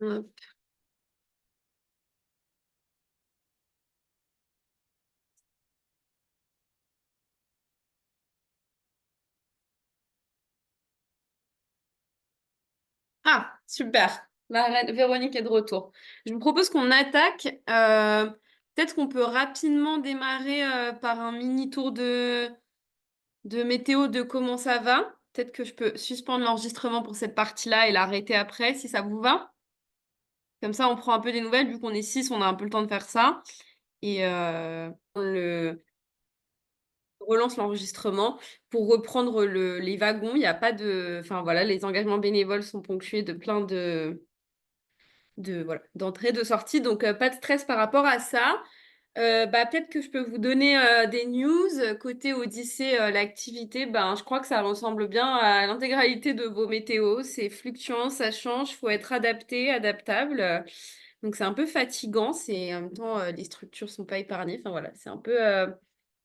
Hop. Ah, super. La reine Véronique est de retour. Je vous propose qu'on attaque. Peut-être qu'on peut rapidement démarrer par un mini tour de météo de comment ça va. Peut-être que je peux suspendre l'enregistrement pour cette partie-là et l'arrêter après, si ça vous va. Comme ça, on prend un peu des nouvelles. Vu qu'on est 6, on a un peu le temps de faire ça. Et on relance l'enregistrement pour reprendre les wagons. Il n'y a pas de... Enfin voilà, les engagements bénévoles sont ponctués de plein voilà, d'entrée, de sortie. Donc, pas de stress par rapport à ça. Peut-être que je peux vous donner des news. Côté Odyssée, l'activité, je crois que ça ressemble bien à l'intégralité de vos météos. C'est fluctuant, ça change, faut être adapté, adaptable. Donc c'est un peu fatigant, c'est en même temps les structures sont pas épargnées. Enfin voilà, c'est un peu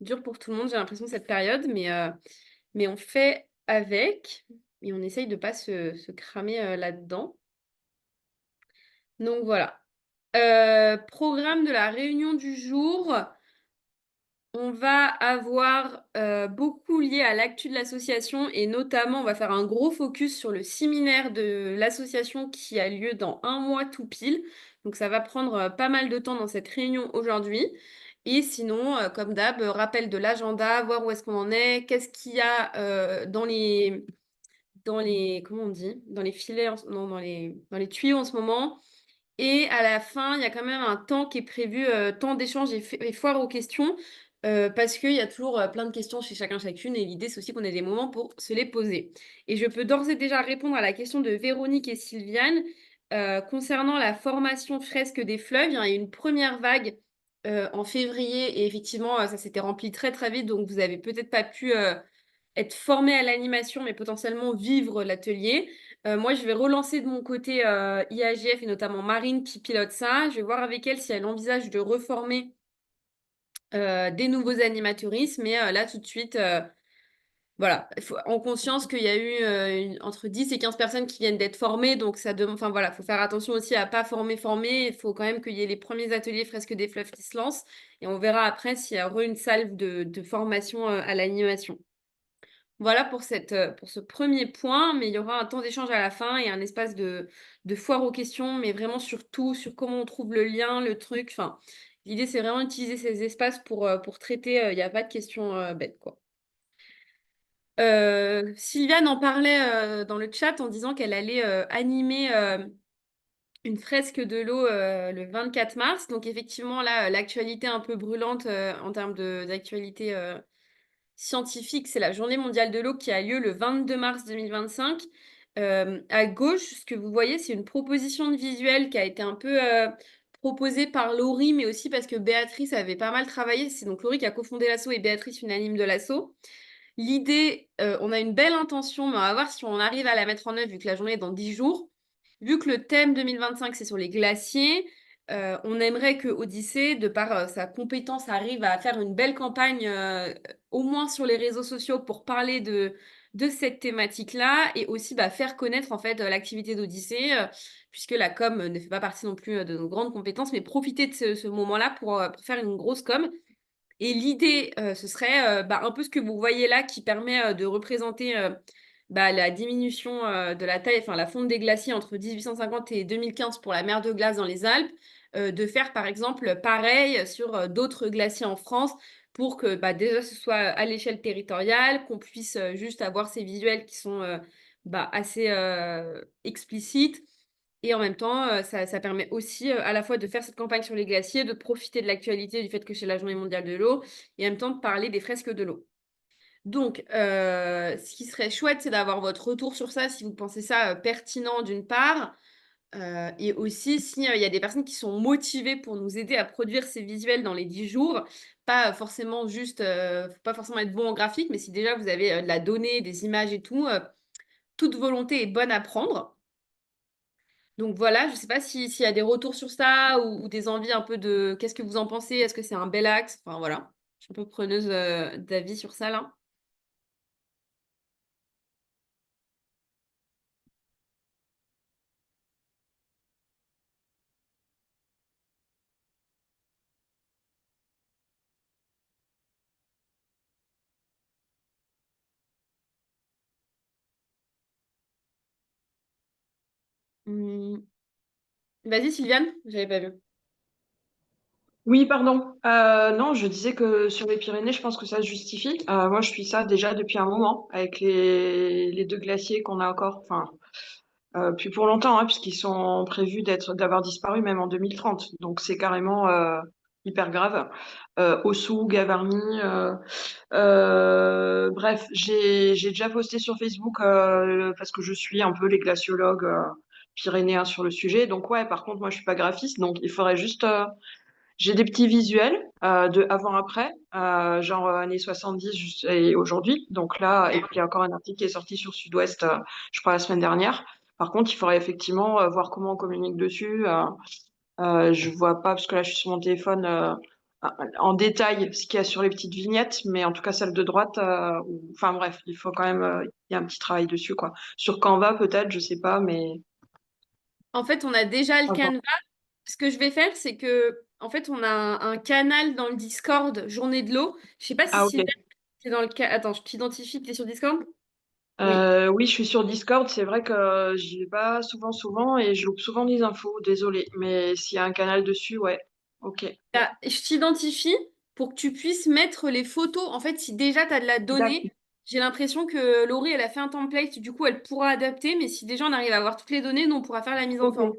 dur pour tout le monde, j'ai l'impression cette période, mais on fait avec et on essaye de pas se cramer là-dedans. Donc voilà. Programme de la réunion du jour. On va avoir beaucoup lié à l'actu de l'association et notamment on va faire un gros focus sur le séminaire de l'association qui a lieu dans un mois tout pile. Donc ça va prendre pas mal de temps dans cette réunion aujourd'hui. Et sinon, comme d'hab, rappel de l'agenda, voir où est-ce qu'on en est, qu'est-ce qu'il y a comment on dit, dans les filets, non, dans les tuyaux en ce moment. Et à la fin, il y a quand même un temps qui est prévu, temps d'échange et foire aux questions, parce qu'il y a toujours plein de questions chez chacun, chacune, et l'idée, c'est aussi qu'on ait des moments pour se les poser. Et je peux d'ores et déjà répondre à la question de Véronique et Sylviane concernant la formation fresque des fleuves. Il y a eu une première vague en février, et effectivement, ça s'était rempli très très vite, donc vous avez peut-être pas pu être formé à l'animation, mais potentiellement vivre l'atelier. Moi, je vais relancer de mon côté IAGF et notamment Marine qui pilote ça. Je vais voir avec elle si elle envisage de reformer des nouveaux animateuristes. Mais là, tout de suite, voilà, en conscience qu'il y a eu entre 10 et 15 personnes qui viennent d'être formées. Donc, ça demande, enfin voilà, il faut faire attention aussi à pas former. Il faut quand même qu'il y ait les premiers ateliers fresques des fleuves qui se lancent. Et on verra après s'il y a une salve de formation à l'animation. Voilà pour ce premier point, mais il y aura un temps d'échange à la fin et un espace de foire aux questions, mais vraiment sur tout, sur comment on trouve le lien, le truc. Enfin, l'idée, c'est vraiment d'utiliser ces espaces pour traiter. Il n'y a pas de questions bêtes, quoi. Sylviane en parlait dans le chat en disant qu'elle allait animer une fresque de l'eau le 24 mars. Donc effectivement, là, l'actualité un peu brûlante en termes d'actualité scientifique, c'est la Journée mondiale de l'eau qui a lieu le 22 mars 2025. À gauche, ce que vous voyez, c'est une proposition de visuel qui a été un peu proposée par Laurie, mais aussi parce que Béatrice avait pas mal travaillé. C'est donc Laurie qui a cofondé l'asso et Béatrice, une anime de l'asso. L'idée, on a une belle intention, mais on va voir si on arrive à la mettre en œuvre vu que la journée est dans 10 jours. Vu que le thème 2025, c'est sur les glaciers, on aimerait que Odyssée, de par sa compétence, arrive à faire une belle campagne, au moins sur les réseaux sociaux, pour parler de cette thématique-là et aussi faire connaître en fait l'activité d'Odyssée, puisque la com ne fait pas partie non plus de nos grandes compétences, mais profiter de ce moment-là pour faire une grosse com. Et l'idée, ce serait un peu ce que vous voyez là qui permet de représenter la diminution de la taille, enfin la fonte des glaciers entre 1850 et 2015 pour la mer de glace dans les Alpes, de faire par exemple pareil sur d'autres glaciers en France pour que déjà ce soit à l'échelle territoriale, qu'on puisse juste avoir ces visuels qui sont assez explicites et en même temps, ça permet aussi à la fois de faire cette campagne sur les glaciers, de profiter de l'actualité du fait que c'est la Journée mondiale de l'eau, et en même temps de parler des fresques de l'eau. Donc, ce qui serait chouette, c'est d'avoir votre retour sur ça, si vous pensez ça pertinent d'une part, et aussi s'il y a des personnes qui sont motivées pour nous aider à produire ces visuels dans les 10 jours, pas forcément juste, faut pas forcément être bon en graphique, mais si déjà vous avez de la donnée, des images et tout, toute volonté est bonne à prendre. Donc voilà, je ne sais pas s'il y a des retours sur ça ou des envies un peu de qu'est-ce que vous en pensez? Est-ce que c'est un bel axe? Enfin voilà, je suis un peu preneuse d'avis sur ça là. Mmh. Vas-y, Sylviane, j'avais pas vu. Oui, pardon. Non, je disais que sur les Pyrénées, je pense que ça se justifie. Moi, je suis ça déjà depuis un moment avec les deux glaciers qu'on a encore. Enfin, puis pour longtemps, hein, puisqu'ils sont prévus d'avoir disparu même en 2030. Donc c'est carrément hyper grave. Ossou, Gavarnie. Bref, j'ai déjà posté sur Facebook parce que je suis un peu les glaciologues pyrénéens sur le sujet. Donc ouais, par contre, moi, je suis pas graphiste, donc il faudrait juste j'ai des petits visuels de avant-après, genre années 70 et aujourd'hui. Donc là, et puis il y a encore un article qui est sorti sur Sud-Ouest, je crois la semaine dernière. Par contre, il faudrait effectivement voir comment on communique dessus. Je vois pas, parce que là, je suis sur mon téléphone en détail ce qu'il y a sur les petites vignettes, mais en tout cas, celle de droite, enfin bref, il faut quand même, il y a un petit travail dessus, quoi. Sur Canva, peut-être, je sais pas, mais En fait, on a déjà le à voir. Canva. Ce que je vais faire, c'est que, en fait, on a un canal dans le Discord Journée de l'eau. Je sais pas si Ah, ok. Sylviane, c'est dans le cas. Attends, je t'identifie, tu es sur Discord? Oui. Oui, je suis sur Discord. C'est vrai que j'y vais pas souvent et je loupe souvent des infos. Désolée, mais s'il y a un canal dessus, ouais. Ok. Je t'identifie pour que tu puisses mettre les photos. En fait, si déjà tu as de la D'accord. donnée, j'ai l'impression que Laurie, elle a fait un template, du coup, elle pourra adapter. Mais si déjà on arrive à avoir toutes les données, nous, on pourra faire la mise en Ok. forme.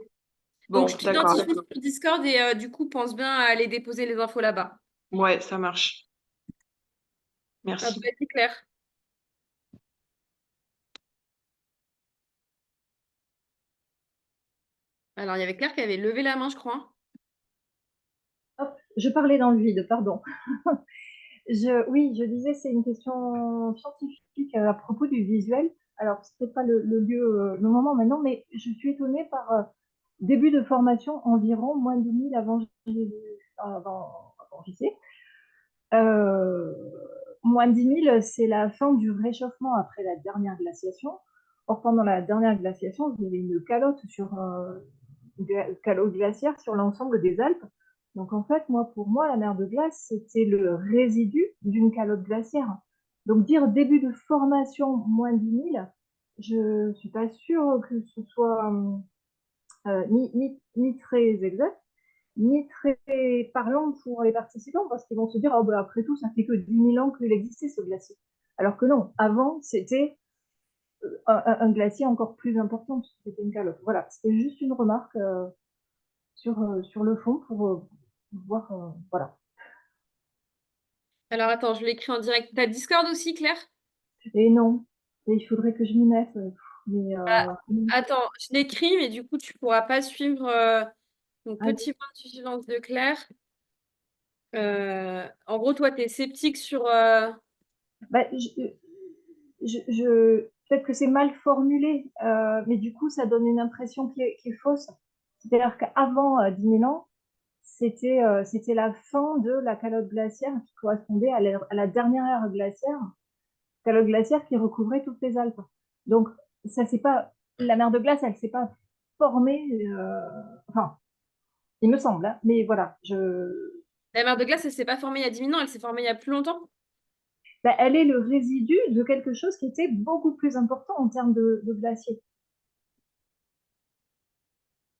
Donc, je Bon, d'accord. t'identifie sur Discord et du coup, pense bien à aller déposer les infos là-bas. Ouais, ça marche. Hop, Merci. vas-y, Claire. Alors, il y avait Claire qui avait levé la main, je crois. Hop, je parlais dans le vide, pardon. Oui, je disais, c'est une question scientifique à propos du visuel. Alors, c'est peut-être pas le lieu, le moment maintenant, mais je suis étonnée par début de formation environ moins de 2000 avant JC. Euh, Moins de 10 000, c'est la fin du réchauffement après la dernière glaciation. Or, pendant la dernière glaciation, il y avait une calotte calotte glaciaire sur l'ensemble des Alpes. Donc en fait, pour moi, la mer de glace, c'était le résidu d'une calotte glaciaire. Donc dire début de formation moins 10 000, je suis pas sûre que ce soit ni très exact, ni très parlant pour les participants, parce qu'ils vont se dire, oh, bah, après tout, ça fait que 10 000 ans qu'il existait ce glacier. Alors que non, avant, c'était un glacier encore plus important, c'était une calotte. Voilà, c'était juste une remarque sur le fond pour voir. Voilà. Alors, attends, je l'écris en direct. T'as Discord aussi, Claire? Et non, et il faudrait que je m'y mette. Mais Ah, attends, je l'écris, mais du coup, tu pourras pas suivre. Donc, allez. petit point de vigilance de Claire. En gros, toi, tu es sceptique sur. Bah, peut-être que c'est mal formulé, mais du coup, ça donne une impression qui est fausse. C'est-à-dire qu'avant 10 000 ans, c'était la fin de la calotte glaciaire qui correspondait à la dernière ère glaciaire, calotte glaciaire qui recouvrait toutes les Alpes. Donc, ça c'est pas la mer de glace, elle s'est pas formée. Enfin, il me semble, hein, mais voilà, La mer de glace, elle s'est pas formée il y a 10 000 ans, elle s'est formée il y a plus longtemps. bah, elle est le résidu de quelque chose qui était beaucoup plus important en termes de glacier.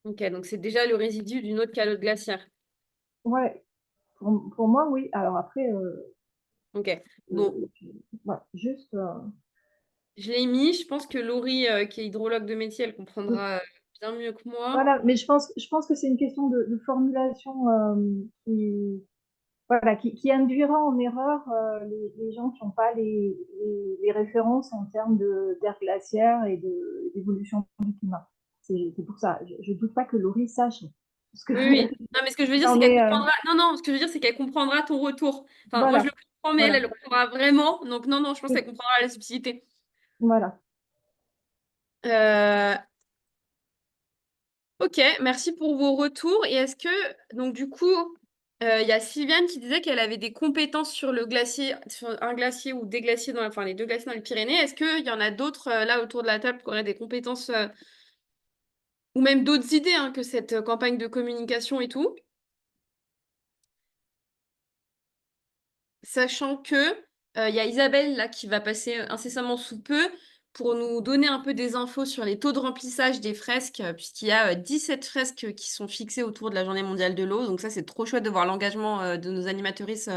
Ok, donc c'est déjà le résidu d'une autre calotte glaciaire. Ouais, pour moi, oui. Alors après, Ok, bon, voilà, juste. je l'ai mis. Je pense que Laurie, qui est hydrologue de métier, elle comprendra bien mieux que moi. Voilà, mais je pense que c'est une question de formulation qui induira en erreur les gens qui n'ont pas les références en termes d'air glaciaire et d'évolution du climat. C'est pour ça. Je ne doute pas que Laurie sache ce que Oui, oui. Non, mais ce que je veux dire, c'est on qu'elle est. comprendra. Non, non, ce que je veux dire, c'est qu'elle comprendra ton retour. Enfin, moi, je le Voilà, comprends, mais elle, elle voilà, le comprendra vraiment. Donc, non, non, je pense qu'elle comprendra la subtilité. voilà. Euh, Ok, merci pour vos retours. Et est-ce que, donc du coup, il y a Sylviane qui disait qu'elle avait des compétences sur le glacier, sur un glacier ou des glaciers enfin les deux glaciers dans les Pyrénées. Est-ce qu'il y en a d'autres là autour de la table qui auraient des compétences ou même d'autres idées que cette campagne de communication et tout? Sachant que il y a Isabelle là qui va passer incessamment sous peu pour nous donner un peu des infos sur les taux de remplissage des fresques, puisqu'il y a 17 fresques qui sont fixées autour de la Journée mondiale de l'eau. Donc ça, c'est trop chouette de voir l'engagement de nos animatrices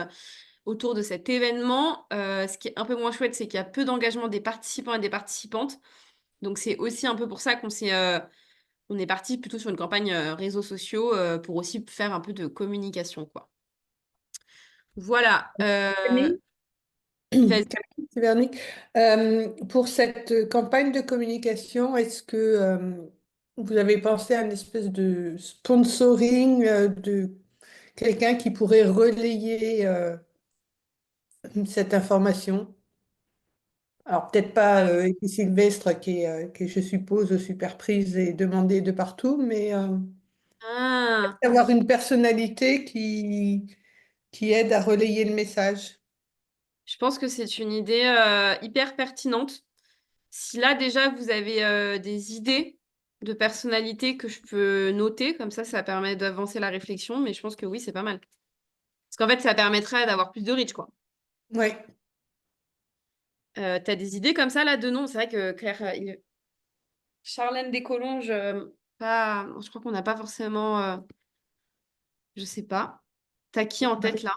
autour de cet événement. Ce qui est un peu moins chouette, c'est qu'il y a peu d'engagement des participants et des participantes. Donc c'est aussi un peu pour ça on est parti plutôt sur une campagne réseaux sociaux pour aussi faire un peu de communication, quoi. Voilà. Camille, Vas-y. c'est Véronique. Pour cette campagne de communication, est-ce que vous avez pensé à une espèce de sponsoring de quelqu'un qui pourrait relayer cette information? Alors, peut-être pas Epi Sylvestre qui est, je suppose, super prise et demandée de partout, mais Ah, avoir une personnalité qui aide à relayer le message. je pense que c'est une idée hyper pertinente. Si là déjà vous avez des idées de personnalité que je peux noter, comme ça permet d'avancer la réflexion, mais je pense que oui, c'est pas mal. Parce qu'en fait, ça permettrait d'avoir plus de reach, quoi. Oui. T'as des idées comme ça là de nom? C'est vrai que Claire, Charlène Descolonges, pas, je crois qu'on n'a pas forcément, je sais pas. T'as qui en tête là?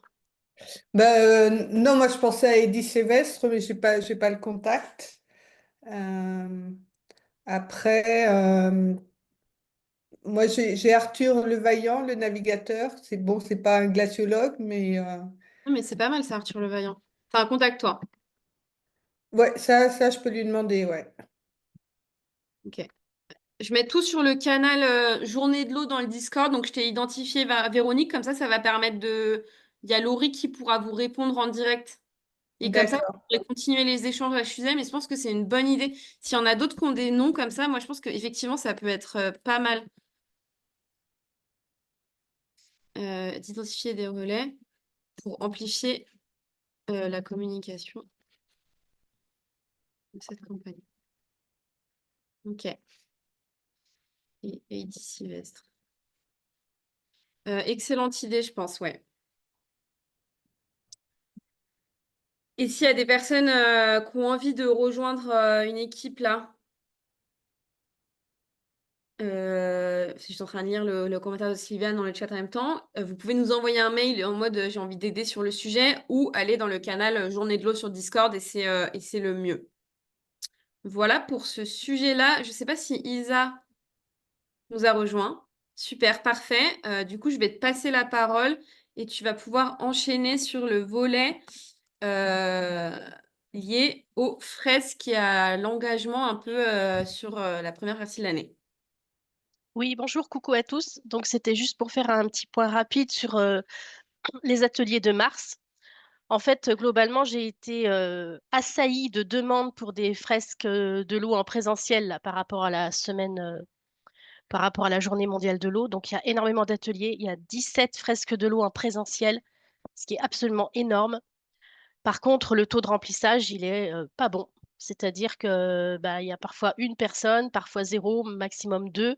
Non, moi je pensais à Eddie Sylvestre, mais j'ai pas le contact. Euh, après, moi j'ai Arthur Levaillant, le navigateur. C'est bon, c'est pas un glaciologue, mais Non, mais c'est pas mal ça, Arthur Levaillant. Enfin, contacte-toi. ouais, ça je peux lui demander, ouais. Ok. Je mets tout sur le canal Journée de l'eau dans le Discord. Donc, je t'ai identifié Véronique. Comme ça va permettre de. Il y a Laurie qui pourra vous répondre en direct. Et comme ça, vous D'accord. pourrez continuer les échanges à Suzanne. Mais je pense que c'est une bonne idée. S'il y en a d'autres qui ont des noms comme ça, moi, je pense qu'effectivement, ça peut être pas mal d'identifier des relais pour amplifier la communication de cette campagne. Ok. Et Heidi Sylvestre. Excellente idée, je pense, ouais. Et s'il y a des personnes qui ont envie de rejoindre une équipe là, je suis en train de lire le commentaire de Sylviane dans le chat en même temps, vous pouvez nous envoyer un mail en mode j'ai envie d'aider sur le sujet ou aller dans le canal Journée de l'eau sur Discord et c'est le mieux. Voilà pour ce sujet-là. Je ne sais pas si Isa nous a rejoint. Super, parfait. Du coup, je vais te passer la parole et tu vas pouvoir enchaîner sur le volet euh, lié aux fresques et à l'engagement un peu sur la première partie de l'année. Oui, bonjour, coucou à tous. Donc, c'était juste pour faire un petit point rapide sur les ateliers de mars. En fait, globalement, j'ai été assaillie de demandes pour des fresques de l'eau en présentiel là, par rapport à la semaine, par rapport à la Journée mondiale de l'eau. Donc, il y a énormément d'ateliers. Il y a 17 fresques de l'eau en présentiel, ce qui est absolument énorme. Par contre, le taux de remplissage, il est pas bon. C'est-à-dire que bah, il y a parfois une personne, parfois zéro, maximum deux,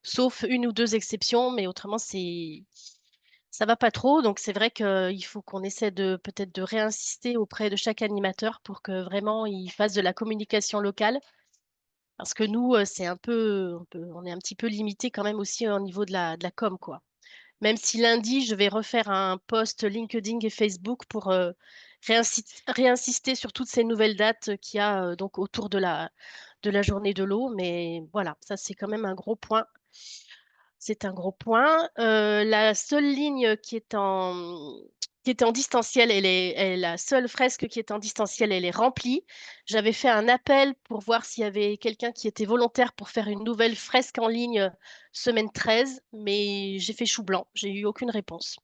sauf une ou deux exceptions, mais autrement, ça va pas trop. Donc, c'est vrai qu'il faut qu'on essaie de peut-être de réinsister auprès de chaque animateur pour que vraiment il fasse de la communication locale. Parce que nous, c'est on est un petit peu limité quand même aussi au niveau de la com, quoi. Même si lundi, je vais refaire un post LinkedIn et Facebook pour réinsister sur toutes ces nouvelles dates qu'il y a donc autour de la journée de l'eau. Mais voilà, ça, c'est quand même un gros point. C'est un gros point. La seule ligne qui était en distanciel, la seule fresque qui est en distanciel, elle est remplie. J'avais fait un appel pour voir s'il y avait quelqu'un qui était volontaire pour faire une nouvelle fresque en ligne semaine 13, mais j'ai fait chou blanc. J'ai eu aucune réponse.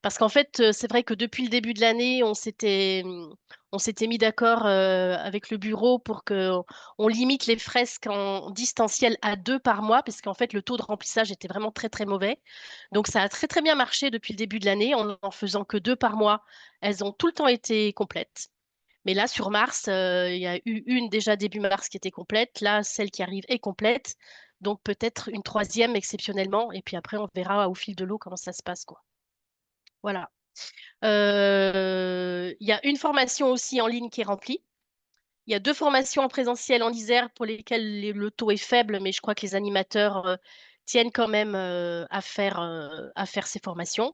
Parce qu'en fait, c'est vrai que depuis le début de l'année, on s'était mis d'accord avec le bureau pour que on limite les fresques en distanciel à 2 par mois, parce qu'en fait, le taux de remplissage était vraiment très, très mauvais. Donc, ça a très, très bien marché depuis le début de l'année. En en faisant que 2 par mois, elles ont tout le temps été complètes. Mais là, sur mars, il y a eu une déjà début mars qui était complète. Là, celle qui arrive est complète. Donc, peut-être une troisième exceptionnellement. Et puis après, on verra au fil de l'eau comment ça se passe, quoi. Voilà. Il y a une formation aussi en ligne qui est remplie. Il y a 2 formations en présentiel en Isère pour lesquelles le taux est faible, mais je crois que les animateurs tiennent quand même à faire ces formations.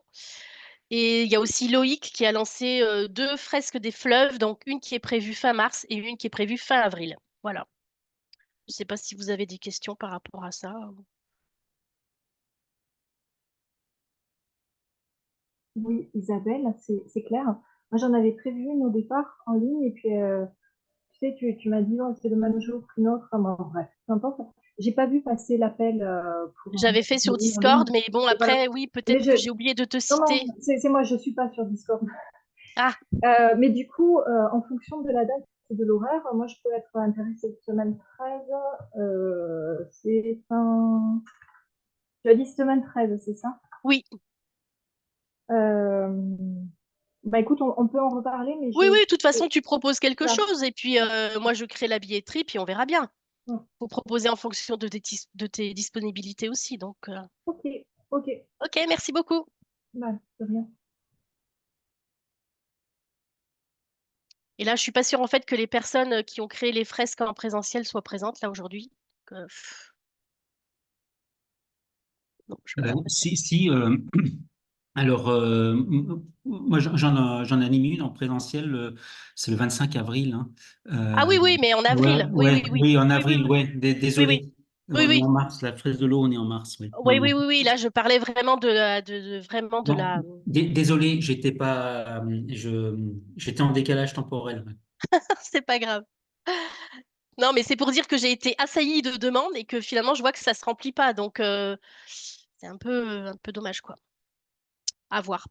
Et il y a aussi Loïc qui a lancé 2 fresques des fleuves, donc une qui est prévue fin mars et une qui est prévue fin avril. Voilà. Je ne sais pas si vous avez des questions par rapport à ça. Oui, Isabelle, c'est clair. Moi, j'en avais prévu une au départ en ligne et puis tu sais, tu m'as dit, oh, c'est le même jour qu'une autre. Enfin, bon, bref, peu importe. J'ai pas vu passer l'appel pour J'avais fait sur une en ligne. Discord, mais bon, Et voilà. après, oui, Mais peut-être que j'ai oublié de te non, non, citer. c'est moi, je suis pas sur Discord. Ah, Mais du coup, en fonction de la date et de l'horaire, moi, je peux être intéressée semaine 13. C'est fin... Tu as dit semaine 13, c'est ça? oui. Euh, Bah écoute, on peut en reparler, mais Oui, oui, de toute façon, je- tu proposes quelque voilà. chose et puis moi, je crée la billetterie, puis on verra bien. Mm. Faut proposer en fonction de tes disponibilités aussi. Donc, Ok, ok, ok, merci beaucoup. bah, de rien. Et là, je suis pas sûre en fait que les personnes qui ont créé les fresques en présentiel soient présentes là aujourd'hui. Donc, non, je sais pas. Si, alors, moi j'en anime une en présentiel, c'est le 25 avril, hein. Ah oui, oui, mais en Ouais, avril. Oui, oui, ouais, oui. oui, en Oui, oui, avril, oui. ouais, Oui, oui. désolé. Oui, On est oui. en mars, la fraise de l'eau, on est en mars, oui. Non, Oui, non. oui, oui, oui. Là, je parlais vraiment vraiment de Non, la. désolé, j'étais pas, j'étais en décalage temporel. Ouais. C'est pas grave. Non, mais c'est pour dire que j'ai été assaillie de demandes et que finalement, je vois que ça se remplit pas. Donc, c'est un peu dommage, quoi. À voir.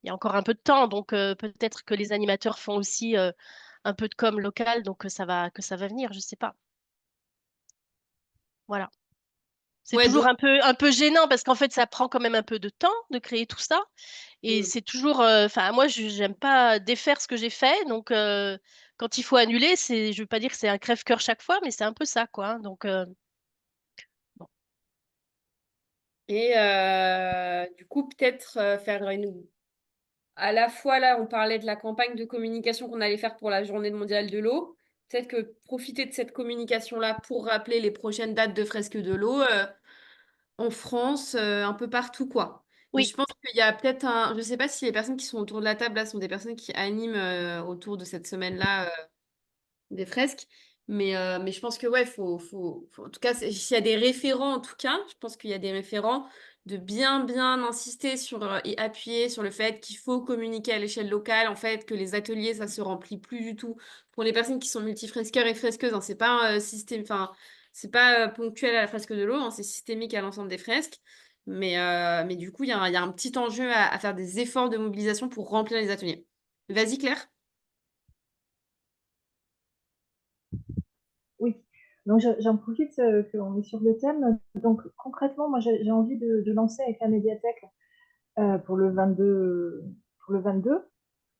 Il y a encore un peu de temps, donc peut-être que les animateurs font aussi un peu de com local, donc que ça va venir, je sais pas. Voilà. C'est Ouais, toujours donc un peu gênant parce qu'en fait, ça prend quand même un peu de temps de créer tout ça. Et mm. c'est toujours. Enfin, moi, j'aime pas défaire ce que j'ai fait. Donc, quand il faut annuler, je veux pas dire que c'est un crève-cœur chaque fois, mais c'est un peu ça, quoi, hein. Donc, bon. Et du coup, peut-être faire à la fois, là, on parlait de la campagne de communication qu'on allait faire pour la Journée mondiale de l'eau. Peut-être que profiter de cette communication-là pour rappeler les prochaines dates de fresques de l'eau en France, un peu partout, quoi. Mais Oui, je pense qu'il y a peut-être un... Je sais pas si les personnes qui sont autour de la table, là, sont des personnes qui animent autour de cette semaine-là des fresques. Mais je pense que, ouais, en tout cas, s'il y a des référents, en tout cas, je pense qu'il y a des référents de bien, bien insister sur et appuyer sur le fait qu'il faut communiquer à l'échelle locale, en fait, que les ateliers, ça se remplit plus du tout. Pour les personnes qui sont multifresqueurs et fresqueuses, hein, c'est pas enfin, c'est pas ponctuel à la fresque de l'eau, hein, c'est systémique à l'ensemble des fresques. Mais du coup, il y a un petit enjeu à faire des efforts de mobilisation pour remplir les ateliers. Vas-y, Claire. Oui. Donc j'en profite qu'on est sur le thème. Donc concrètement, moi j'ai envie de lancer avec la médiathèque pour le 22, pour le 22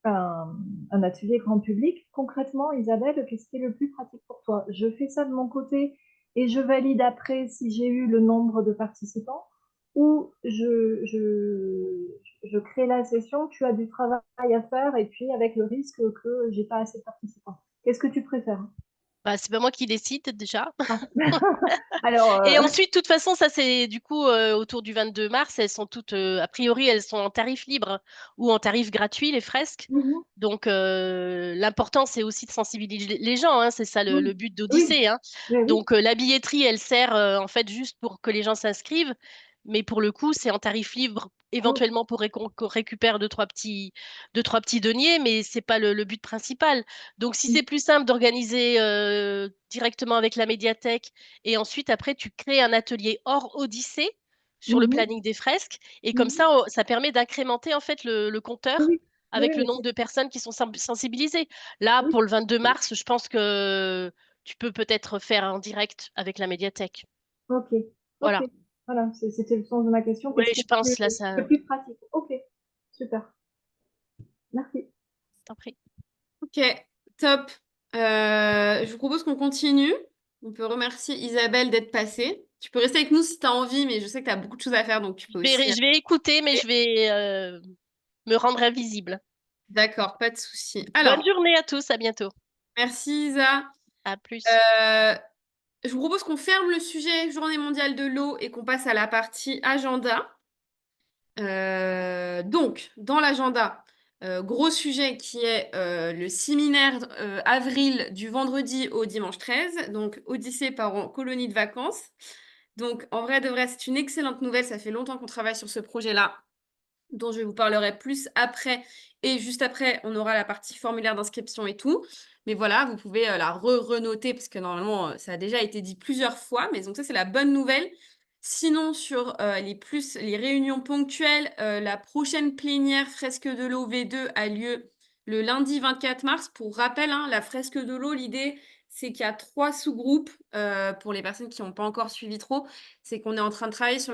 un atelier grand public. Concrètement, Isabelle, qu'est-ce qui est le plus pratique pour toi? Je fais ça de mon côté et je valide après si j'ai eu le nombre de participants ou je crée la session, tu as du travail à faire et puis avec le risque que j'ai pas assez de participants. Qu'est-ce que tu préfères? bah, c'est pas moi qui décide déjà. Ah. Alors, Et ensuite, de toute façon, ça c'est du coup autour du 22 mars, elles sont toutes, a priori, elles sont en tarif libre ou en tarif gratuit, les fresques. mhm, Donc l'important, c'est aussi de sensibiliser les gens, hein, c'est ça le oui, but oui, d'Odyssée, hein. oui, oui, Donc la billetterie, elle sert en fait juste pour que les gens s'inscrivent, mais pour le coup, c'est en tarif libre, oui, éventuellement pour qu'on récupère deux, trois petits deniers, mais c'est pas le but principal. Donc si c'est plus simple d'organiser directement avec la médiathèque et ensuite, après, tu crées un atelier hors Odyssée sur le mhm, planning des fresques. Et comme mhm, ça, ça permet d'incrémenter en fait le compteur oui, oui, avec le oui, nombre de personnes qui sont sensibilisées. Là, oui, pour le 22 mars, je pense que tu peux peut-être faire un direct avec la médiathèque. ok, ok. Voilà. Voilà, c'était le sens de ma question. Oui, Qu'est-ce qui je est pense, là, le ça. plus pratique? Ok, super. Merci. T'en prie. Ok, top. Je vous propose qu'on continue. On peut remercier Isabelle d'être passée. Tu peux rester avec nous si tu as envie, mais je sais que tu as beaucoup de choses à faire, donc tu Je peux aussi. vais, je vais écouter, mais Et- je vais me rendre invisible. D'accord, pas de souci. Bonne Alors, journée à tous, à bientôt. Merci Isa. À plus. Je vous propose qu'on ferme le sujet Journée mondiale de l'eau et qu'on passe à la partie agenda. Donc, dans l'agenda, gros sujet qui est le séminaire avril du vendredi au dimanche 13. Donc, Odyssée part en colonie de vacances. Donc, en vrai de vrai, c'est une excellente nouvelle. Ça fait longtemps qu'on travaille sur ce projet-là, dont je vous parlerai plus après. Et juste après, on aura la partie formulaire d'inscription et tout. Mais voilà, vous pouvez la renoter parce que normalement, ça a déjà été dit plusieurs fois. Mais donc ça, c'est la bonne nouvelle. Sinon, sur les réunions ponctuelles, la prochaine plénière fresque de l'eau V2 a lieu le lundi 24 mars. Pour rappel, hein, la fresque de l'eau, l'idée, c'est qu'il y a 3 sous-groupes pour les personnes qui n'ont pas encore suivi trop. C'est qu'on est en train de travailler sur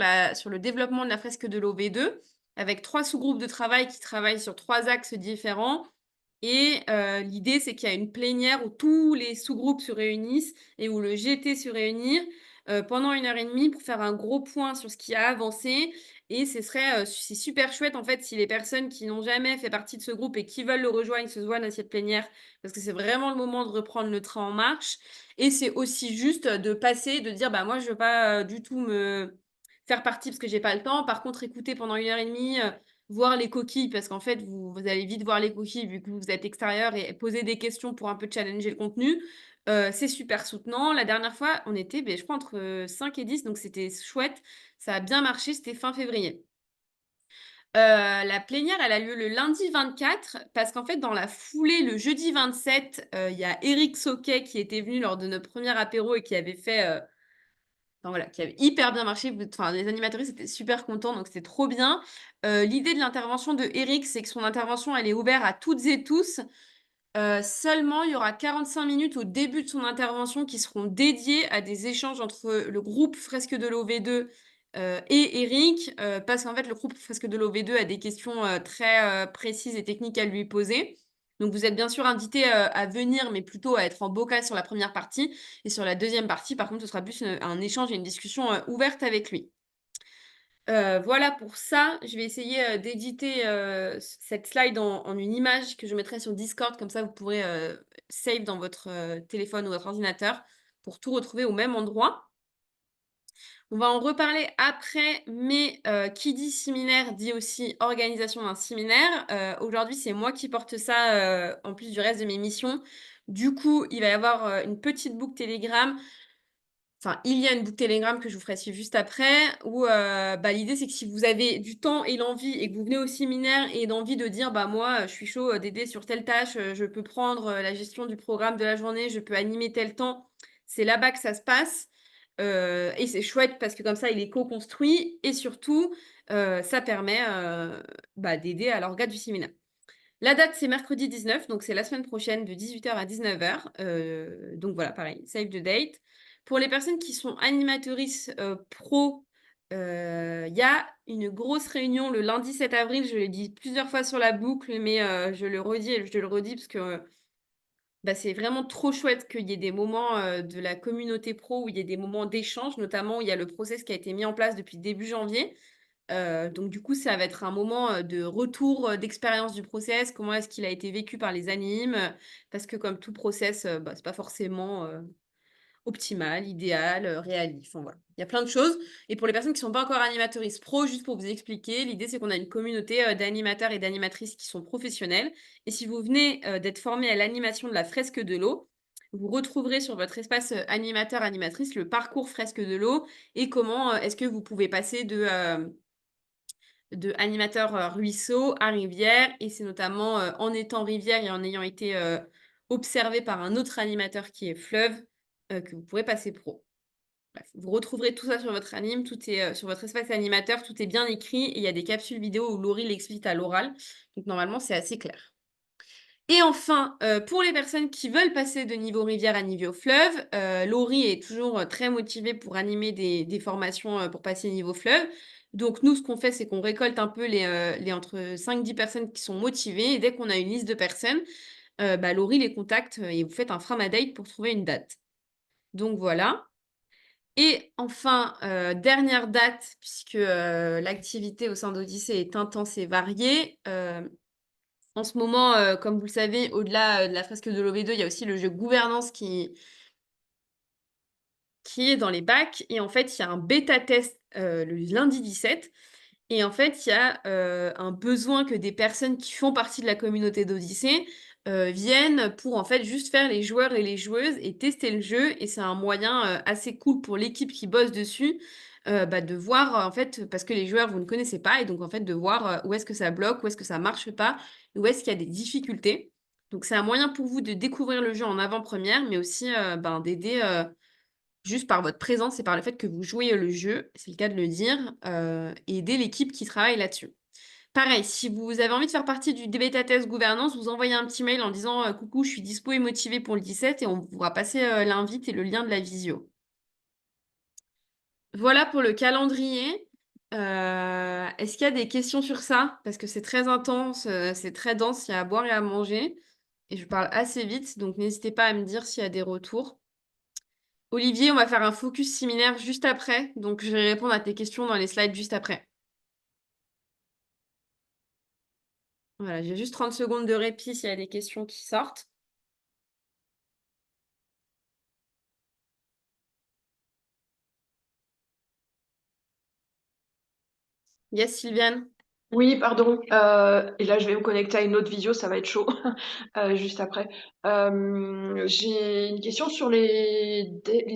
le développement de la fresque de l'eau V2 avec 3 sous-groupes de travail qui travaillent sur 3 axes différents. Et l'idée, c'est qu'il y a une plénière où tous les sous-groupes se réunissent et où le GT se réunit pendant 1h30 pour faire un gros point sur ce qui a avancé. Et c'est super chouette, en fait, si les personnes qui n'ont jamais fait partie de ce groupe et qui veulent le rejoindre se joignent à cette plénière, parce que c'est vraiment le moment de reprendre le train en marche. Et c'est aussi juste de passer, de dire, bah moi, je veux pas du tout me faire partie parce que j'ai pas le temps. Par contre, écouter pendant 1h30, voir les coquilles, parce qu'en fait, vous allez vite voir les coquilles vu que vous êtes extérieur et poser des questions pour un peu challenger le contenu. C'est super soutenant. La dernière fois, on était, je crois, entre 5 et 10, donc c'était chouette. Ça a bien marché, c'était fin février. La plénière, elle a lieu le lundi 24 parce qu'en fait, dans la foulée, le jeudi 27, il y a Eric Soquet qui était venu lors de notre premier apéro et qui avait fait enfin, voilà, qui avait hyper bien marché. Enfin, les animatrices étaient super contents, donc c'était trop bien. L'idée de l'intervention de Eric, c'est que son intervention, elle est ouverte à toutes et tous. Seulement, il y aura 45 minutes au début de son intervention qui seront dédiées à des échanges entre le groupe Fresque de l'OV2 et Eric, parce qu'en fait, le groupe Fresque de l'OV2 a des questions très précises et techniques à lui poser. Donc, vous êtes bien sûr invité à venir, mais plutôt à être en bocal sur la première partie. Et sur la deuxième partie, par contre, ce sera plus un échange et une discussion ouverte avec lui. Voilà pour ça. Je vais essayer d'éditer cette slide en une image que je mettrai sur Discord. Comme ça, vous pourrez save dans votre téléphone ou votre ordinateur pour tout retrouver au même endroit. On va en reparler après, mais qui dit séminaire dit aussi organisation d'un séminaire. Aujourd'hui, c'est moi qui porte ça en plus du reste de mes missions. Du coup, il va y avoir une petite boucle Telegram. Enfin, il y a une boucle Telegram que je vous ferai suivre juste après, où l'idée, c'est que si vous avez du temps et l'envie et que vous venez au séminaire et d'envie de dire, moi, je suis chaud d'aider sur telle tâche, je peux prendre la gestion du programme de la journée, je peux animer tel temps, c'est là-bas que ça se passe. Et c'est chouette parce que comme ça, il est co-construit et surtout, ça permet d'aider à l'orga du séminaire. La date, c'est mercredi 19, donc c'est la semaine prochaine de 18h à 19h. Donc voilà, pareil, save the date. Pour les personnes qui sont animatrices pro, il y a une grosse réunion le lundi 7 avril. Je l'ai dit plusieurs fois sur la boucle, mais je le redis et je le redis parce que c'est vraiment trop chouette qu'il y ait des moments de la communauté pro où il y ait des moments d'échange, notamment où il y a le process qui a été mis en place depuis début janvier. Donc du coup, ça va être un moment de retour d'expérience du process, comment est-ce qu'il a été vécu par les animes, parce que comme tout process, c'est pas forcément optimal, idéal, réaliste. Enfin, voilà. Il y a plein de choses. Et pour les personnes qui ne sont pas encore animatrices pro, juste pour vous expliquer, l'idée c'est qu'on a une communauté d'animateurs et d'animatrices qui sont professionnels. Et si vous venez d'être formé à l'animation de la fresque de l'eau, vous retrouverez sur votre espace animateur-animatrice le parcours fresque de l'eau et comment est-ce que vous pouvez passer de animateur ruisseau à rivière. Et c'est notamment en étant rivière et en ayant été observé par un autre animateur qui est fleuve que vous pourrez passer pro. Bref, vous retrouverez tout ça sur votre anime, tout est sur votre espace animateur, tout est bien écrit et il y a des capsules vidéo où Laurie l'explique à l'oral. Donc normalement, c'est assez clair. Et enfin, pour les personnes qui veulent passer de niveau rivière à niveau fleuve, Laurie est toujours très motivée pour animer des formations pour passer niveau fleuve. Donc nous, ce qu'on fait, c'est qu'on récolte un peu les entre 5-10 personnes qui sont motivées. Et dès qu'on a une liste de personnes, Laurie les contacte et vous faites un framadate pour trouver une date. Donc voilà. Et enfin, dernière date, puisque l'activité au sein d'Odyssée est intense et variée, En ce moment, comme vous le savez, au-delà de la fresque de l'OV2, il y a aussi le jeu gouvernance qui est dans les bacs. Et en fait, il y a un bêta-test le lundi 17. Et en fait, il y a un besoin que des personnes qui font partie de la communauté d'Odyssée viennent pour en fait juste faire les joueurs et les joueuses et tester le jeu. Et c'est un moyen assez cool pour l'équipe qui bosse dessus de voir en fait, parce que les joueurs, vous ne connaissez pas, et donc en fait de voir où est-ce que ça bloque, où est-ce que ça marche pas, où est-ce qu'il y a des difficultés. Donc c'est un moyen pour vous de découvrir le jeu en avant-première, mais aussi d'aider juste par votre présence et par le fait que vous jouez le jeu, c'est le cas de le dire, et aider l'équipe qui travaille là-dessus. Pareil, si vous avez envie de faire partie du bêta test gouvernance, vous envoyez un petit mail en disant coucou, je suis dispo et motivé pour le 17 et on vous pourra passer l'invite et le lien de la visio. Voilà pour le calendrier. Est-ce qu'il y a des questions sur ça? Parce que c'est très intense, c'est très dense, il y a à boire et à manger. Et je parle assez vite, donc n'hésitez pas à me dire s'il y a des retours. Olivier, on va faire un focus séminaire juste après, donc je vais répondre à tes questions dans les slides juste après. Voilà, j'ai juste 30 secondes de répit s'il y a des questions qui sortent. Yes, Sylviane. Oui, pardon. Et là, je vais me connecter à une autre visio, ça va être chaud juste après. J'ai une question sur les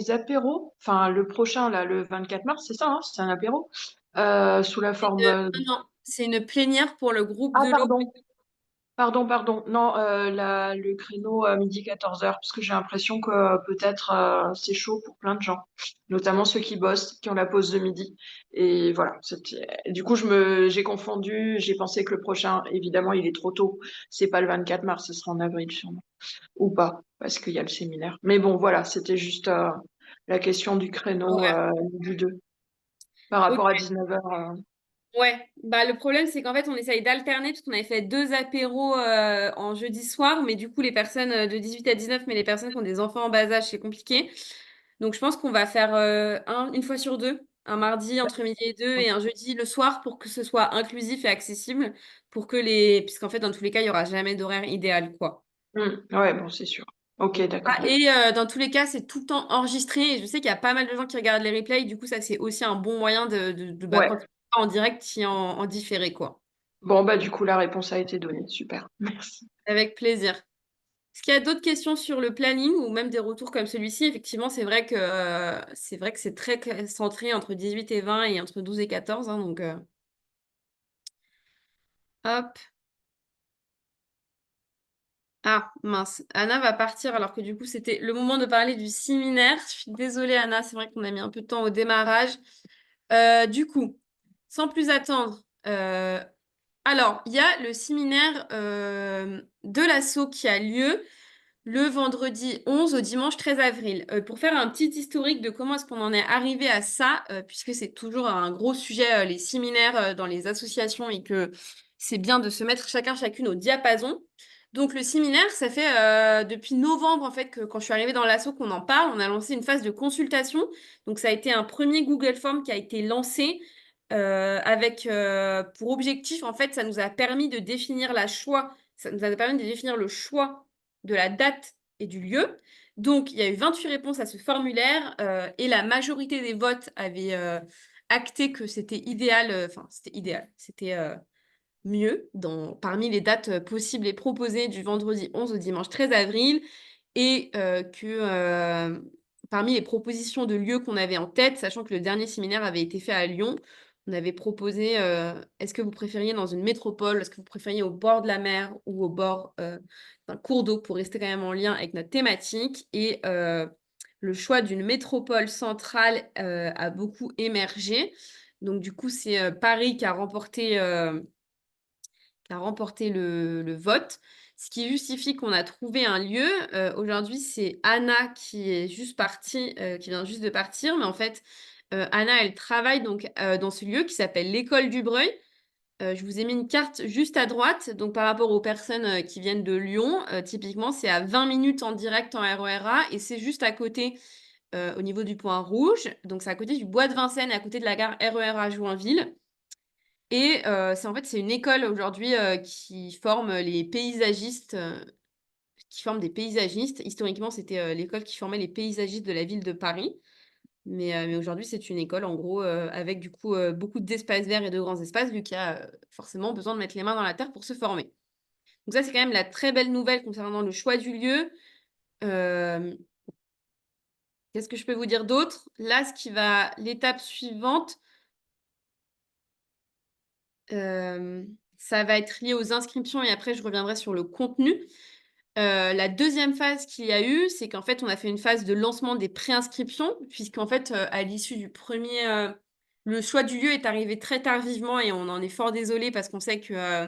apéros. Enfin, le prochain, là, le 24 mars, c'est ça, hein, c'est un apéro sous la forme. Non, c'est une plénière pour le groupe Ah, de l'eau. pardon. Pardon. Non, le créneau midi 14h, parce que j'ai l'impression que peut-être c'est chaud pour plein de gens, notamment ceux qui bossent, qui ont la pause de midi. Et voilà, du coup, j'ai confondu, j'ai pensé que le prochain, évidemment, il est trop tôt. C'est pas le 24 mars, ce sera en avril sûrement. Ou pas, parce qu'il y a le séminaire. Mais bon, voilà, c'était juste la question du créneau Ouais. du 2 par Ok. rapport à 19h. Ouais, le problème c'est qu'en fait on essaye d'alterner parce qu'on avait fait 2 apéros en jeudi soir, mais du coup les personnes de 18 à 19, mais les personnes qui ont des enfants en bas âge, c'est compliqué. Donc je pense qu'on va faire une fois sur deux, un mardi entre midi et deux et un jeudi le soir pour que ce soit inclusif et accessible, pour que puisqu'en fait dans tous les cas il y aura jamais d'horaire idéal quoi. Ouais, bon, c'est sûr. Ok, d'accord. Et dans tous les cas c'est tout le temps enregistré et je sais qu'il y a pas mal de gens qui regardent les replays, du coup ça c'est aussi un bon moyen Ouais. quand tu pas en direct, si en différé quoi. Bon, bah, du coup, la réponse a été donnée. Super. Merci. Avec plaisir. Est-ce qu'il y a d'autres questions sur le planning ou même des retours comme celui-ci? Effectivement, c'est vrai que c'est très centré entre 18 et 20 et entre 12 et 14. Hein, donc, hop. Ah, mince. Anna va partir alors que du coup, c'était le moment de parler du séminaire. Je suis désolée, Anna. C'est vrai qu'on a mis un peu de temps au démarrage. Du coup, sans plus attendre, alors, il y a le séminaire de l'asso qui a lieu le vendredi 11 au dimanche 13 avril. Pour faire un petit historique de comment est-ce qu'on en est arrivé à ça, puisque c'est toujours un gros sujet, les séminaires dans les associations et que c'est bien de se mettre chacune au diapason. Donc le séminaire, ça fait depuis novembre en fait que quand je suis arrivée dans l'asso qu'on en parle, on a lancé une phase de consultation. Donc ça a été un premier Google Form qui a été lancé avec pour objectif en fait, ça nous a permis de définir ça nous a permis de définir le choix de la date et du lieu. Donc, il y a eu 28 réponses à ce formulaire et la majorité des votes avaient acté que c'était idéal, c'était mieux parmi les dates possibles et proposées du vendredi 11 au dimanche 13 avril et que parmi les propositions de lieux qu'on avait en tête, sachant que le dernier séminaire avait été fait à Lyon, on avait proposé est-ce que vous préfériez dans une métropole, est-ce que vous préfériez au bord de la mer ou au bord d'un cours d'eau pour rester quand même en lien avec notre thématique. Et le choix d'une métropole centrale a beaucoup émergé. Donc du coup, c'est Paris qui a remporté le vote, ce qui justifie qu'on a trouvé un lieu. Aujourd'hui, c'est Anna qui est juste partie, qui vient juste de partir, mais en fait, Anna, elle travaille donc dans ce lieu qui s'appelle l'École du Breuil. Je vous ai mis une carte juste à droite. Donc, par rapport aux personnes qui viennent de Lyon, typiquement, c'est à 20 minutes en direct en RER A et c'est juste à côté au niveau du point rouge. Donc, c'est à côté du bois de Vincennes, à côté de la gare RER A Joinville. Et c'est une école aujourd'hui qui forme les paysagistes, qui forme des paysagistes. Historiquement, c'était l'école qui formait les paysagistes de la ville de Paris. Mais aujourd'hui, c'est une école, en gros, avec du coup beaucoup d'espaces verts et de grands espaces, vu qu'il y a forcément besoin de mettre les mains dans la terre pour se former. Donc ça, c'est quand même la très belle nouvelle concernant le choix du lieu. Qu'est-ce que je peux vous dire d'autre? Là, l'étape suivante, ça va être lié aux inscriptions et après, je reviendrai sur le contenu. La deuxième phase qu'il y a eu, c'est qu'en fait, on a fait une phase de lancement des préinscriptions, puisqu'en fait, à l'issue du premier, le choix du lieu est arrivé très tardivement et on en est fort désolé parce qu'on sait que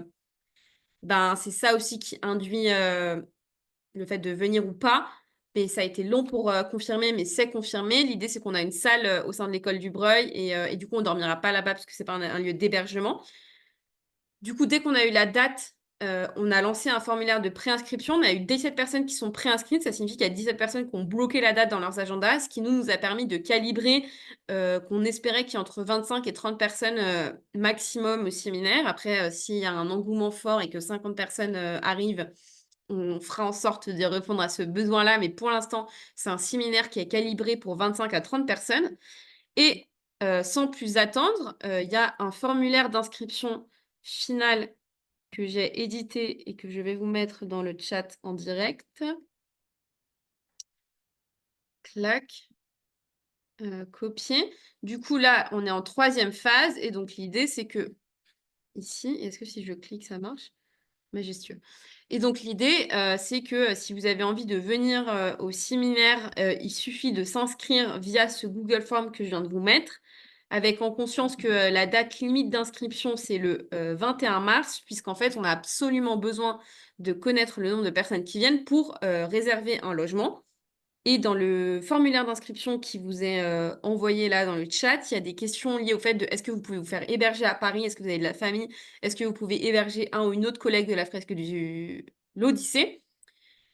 c'est ça aussi qui induit le fait de venir ou pas. Mais ça a été long pour confirmer, mais c'est confirmé. L'idée, c'est qu'on a une salle au sein de l'école du Breuil et du coup, on ne dormira pas là-bas parce que c'est pas un lieu d'hébergement. Du coup, dès qu'on a eu la date, on a lancé un formulaire de préinscription. On a eu 17 personnes qui sont préinscrites. Ça signifie qu'il y a 17 personnes qui ont bloqué la date dans leurs agendas, ce qui nous a permis de calibrer qu'on espérait qu'il y ait entre 25 et 30 personnes maximum au séminaire. Après, s'il y a un engouement fort et que 50 personnes arrivent, on fera en sorte de répondre à ce besoin-là. Mais pour l'instant, c'est un séminaire qui est calibré pour 25 à 30 personnes. Et sans plus attendre, il y a un formulaire d'inscription final que j'ai édité et que je vais vous mettre dans le chat en direct. Clac. Copier. Du coup, là, on est en troisième phase. Et donc, l'idée, c'est que ici, est-ce que si je clique, ça marche? Majestueux. Et donc, l'idée, c'est que si vous avez envie de venir au séminaire, il suffit de s'inscrire via ce Google Form que je viens de vous mettre, avec en conscience que la date limite d'inscription, c'est le 21 mars, puisqu'en fait, on a absolument besoin de connaître le nombre de personnes qui viennent pour réserver un logement. Et dans le formulaire d'inscription qui vous est envoyé là dans le chat, il y a des questions liées au fait de est-ce que vous pouvez vous faire héberger à Paris? Est-ce que vous avez de la famille? Est-ce que vous pouvez héberger un ou une autre collègue de la fresque de l'Odyssée?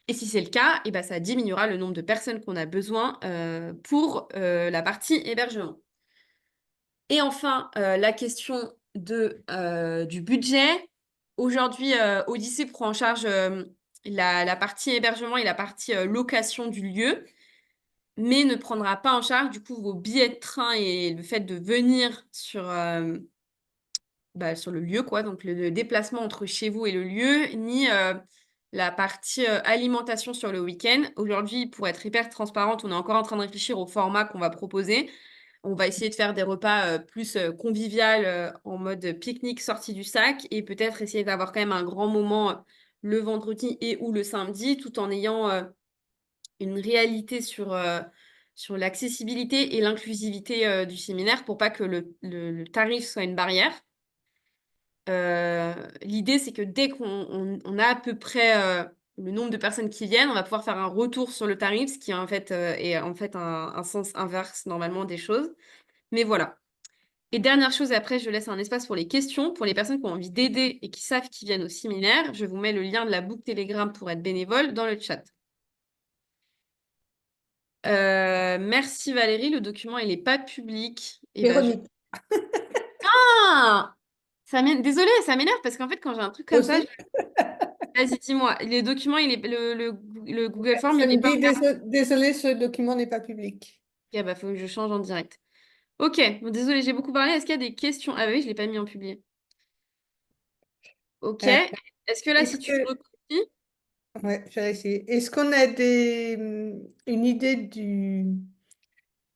Et si c'est le cas, eh ben, ça diminuera le nombre de personnes qu'on a besoin pour la partie hébergement. Et enfin, la question du budget. Aujourd'hui, Odyssée prend en charge la partie hébergement et la partie location du lieu, mais ne prendra pas en charge du coup vos billets de train et le fait de venir sur le lieu, quoi, donc le déplacement entre chez vous et le lieu, ni la partie alimentation sur le week-end. Aujourd'hui, pour être hyper transparente, on est encore en train de réfléchir au format qu'on va proposer. On va essayer de faire des repas plus convivial en mode pique-nique sorti du sac et peut-être essayer d'avoir quand même un grand moment le vendredi et ou le samedi, tout en ayant une réalité sur l'accessibilité et l'inclusivité du séminaire pour pas que le tarif soit une barrière. L'idée, c'est que dès qu'on a à peu près le nombre de personnes qui viennent, on va pouvoir faire un retour sur le tarif, ce qui est en fait un sens inverse normalement des choses. Mais voilà. Et dernière chose, après, je laisse un espace pour les questions. Pour les personnes qui ont envie d'aider et qui savent qu'ils viennent au séminaire, je vous mets le lien de la boucle Telegram pour être bénévole dans le chat. Merci Valérie, le document il n'est pas public. Véronique. Ah désolée, ça m'énerve parce qu'en fait quand j'ai un truc comme ça, Aussi. vas-y dis-moi, le document il est le Google Form Ça il me n'est pas dit, ouvert. désolé, ce document n'est pas public. Ok, bah faut que je change en direct. Ok, bon, désolée, j'ai beaucoup parlé. Est-ce qu'il y a des questions? Ah bah oui, je ne l'ai pas mis en publié. Ok. Euh, Est-ce que là, est-ce si tu que, recopies, ouais, je vais essayer. Est-ce qu'on a une idée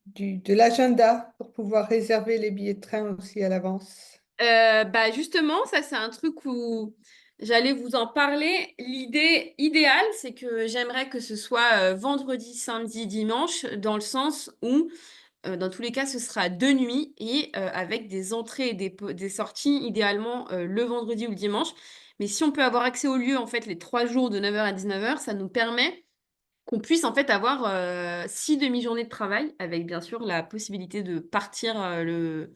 de l'agenda pour pouvoir réserver les billets de train aussi à l'avance? bah justement, ça c'est un truc où j'allais vous en parler. L'idée idéale, c'est que j'aimerais que ce soit vendredi, samedi, dimanche, dans le sens où, dans tous les cas, ce sera 2 nuits et avec des entrées et des sorties, idéalement le vendredi ou le dimanche. Mais si on peut avoir accès au lieu, en fait, les 3 jours de 9h à 19h, ça nous permet qu'on puisse en fait avoir 6 demi-journées de travail, avec bien sûr la possibilité de partir le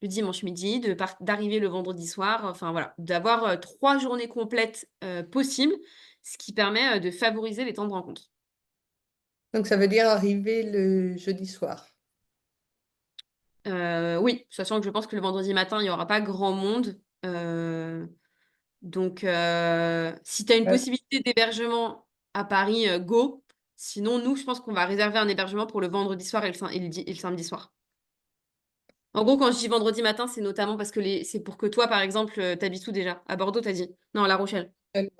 dimanche midi, d'arriver le vendredi soir, enfin voilà, d'avoir 3 journées complètes possibles, ce qui permet de favoriser les temps de rencontre. Donc, ça veut dire arriver le jeudi soir. Oui, sachant que je pense que le vendredi matin, il n'y aura pas grand monde. Donc, si tu as une Ouais. possibilité d'hébergement à Paris, go. Sinon, nous, je pense qu'on va réserver un hébergement pour le vendredi soir et le samedi soir. En gros, quand je dis vendredi matin, c'est notamment parce que c'est pour que toi, par exemple, t'habites où déjà? À Bordeaux, t'as dit? Non, à La Rochelle. Ouais.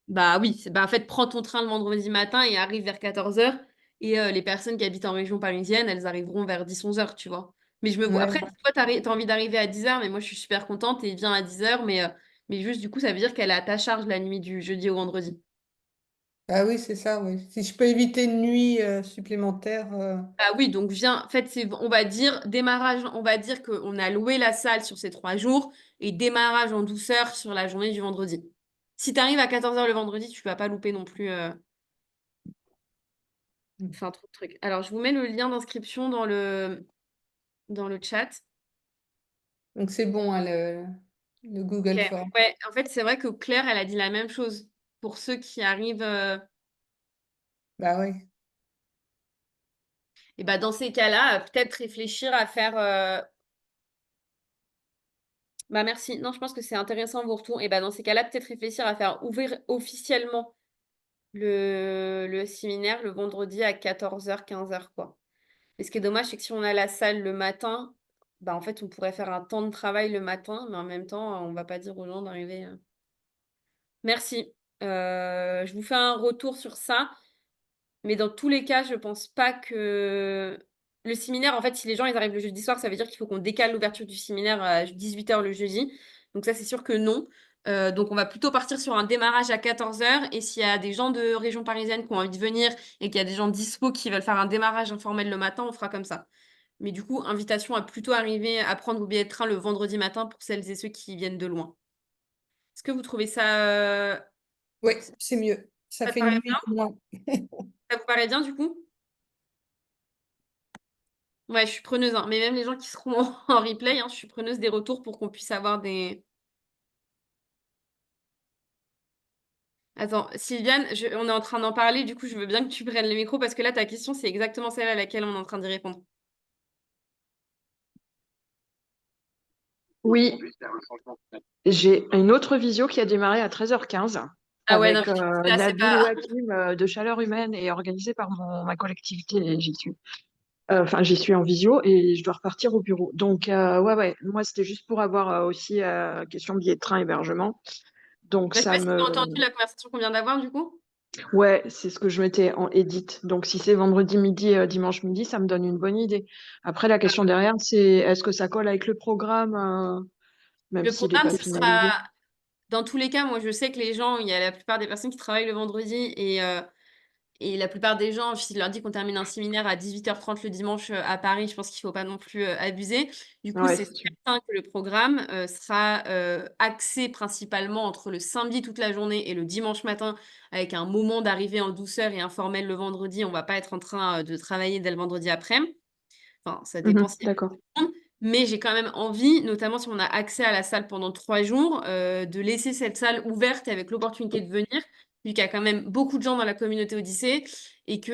Bah oui, bah en fait, prends ton train le vendredi matin et arrive vers 14h. Et les personnes qui habitent en région parisienne, elles arriveront vers 10-11h, tu vois. Mais je me vois. Ouais, Après, ouais. si toi, t'as envie d'arriver à 10h, mais moi, je suis super contente et viens à 10h. Mais juste, du coup, ça veut dire qu'elle est à ta charge la nuit du jeudi au vendredi. Ah oui, c'est ça, oui. Si je peux éviter une nuit supplémentaire, Ah oui, donc viens. En fait, on va dire démarrage. On va dire qu'on a loué la salle sur ces 3 jours et démarrage en douceur sur la journée du vendredi. Si tu arrives à 14h le vendredi, tu vas pas louper non plus. Enfin, trop de trucs. Alors, je vous mets le lien d'inscription dans le chat. donc c'est bon, hein, le Google Ok. Form. Ouais, en fait, c'est vrai que Claire, elle a dit la même chose. Pour ceux qui arrivent, Bah oui. et bah, dans ces cas-là, peut-être réfléchir à faire. Bah, merci. Non, je pense que c'est intéressant vos retours. Et bah, dans ces cas-là, peut-être réfléchir à faire ouvrir officiellement le séminaire le vendredi à 14h, 15h, quoi. Mais ce qui est dommage, c'est que si on a la salle le matin, bah, en fait, on pourrait faire un temps de travail le matin, mais en même temps, on va pas dire aux gens d'arriver. Merci. Je vous fais un retour sur ça. Mais dans tous les cas, je pense pas que le séminaire, en fait, si les gens ils arrivent le jeudi soir, ça veut dire qu'il faut qu'on décale l'ouverture du séminaire à 18h le jeudi. Donc ça, c'est sûr que non. Donc on va plutôt partir sur un démarrage à 14h. Et s'il y a des gens de région parisienne qui ont envie de venir et qu'il y a des gens dispo qui veulent faire un démarrage informel le matin, on fera comme ça. Mais du coup, invitation à plutôt arriver à prendre vos billets de train le vendredi matin pour celles et ceux qui viennent de loin. Est-ce que vous trouvez ça... Oui, c'est mieux. Ça Ça te fait une paraît bien? nuit de moins. Ça vous paraît bien du coup? Ouais, je suis preneuse, hein. Mais même les gens qui seront en replay, hein, je suis preneuse des retours pour qu'on puisse avoir des... Attends, Sylviane, on est en train d'en parler, du coup, je veux bien que tu prennes le micro parce que là, ta question, c'est exactement celle à laquelle on est en train d'y répondre. Oui, j'ai une autre visio qui a démarré à 13h15 Ah ouais, non, avec mais du coup, là, c'est Nabil pas... Wakim de Chaleur Humaine et organisée par ma collectivité et j'y suis. Enfin, j'y suis en visio et je dois repartir au bureau. Donc, ouais, moi, c'était juste pour avoir aussi question billet de train, hébergement. Donc, Bah, je sais ça pas si tu as me... entendu la conversation qu'on vient d'avoir, du coup. Ouais, c'est ce que je mettais en edit. Donc, si c'est vendredi midi, dimanche midi, ça me donne une bonne idée. Après, la question derrière, c'est est-ce que ça colle avec le programme, même Le s'il n'est programme, pas ce sera... finalisé? Dans tous les cas, moi, je sais que les gens, il y a la plupart des personnes qui travaillent le vendredi et la plupart des gens, si je leur dis qu'on termine un séminaire à 18h30 le dimanche à Paris, je pense qu'il ne faut pas non plus abuser. Du coup, Ouais, c'est c'est sûr. certain que le programme sera axé principalement entre le samedi toute la journée et le dimanche matin, avec un moment d'arrivée en douceur et informel le vendredi. On ne va pas être en train de travailler dès le vendredi après. Enfin, ça dépend Mhm, s'il y a d'accord. beaucoup de monde. Mais j'ai quand même envie, notamment si on a accès à la salle pendant 3 jours, de laisser cette salle ouverte avec l'opportunité de venir, vu qu'il y a quand même beaucoup de gens dans la communauté Odyssée, et que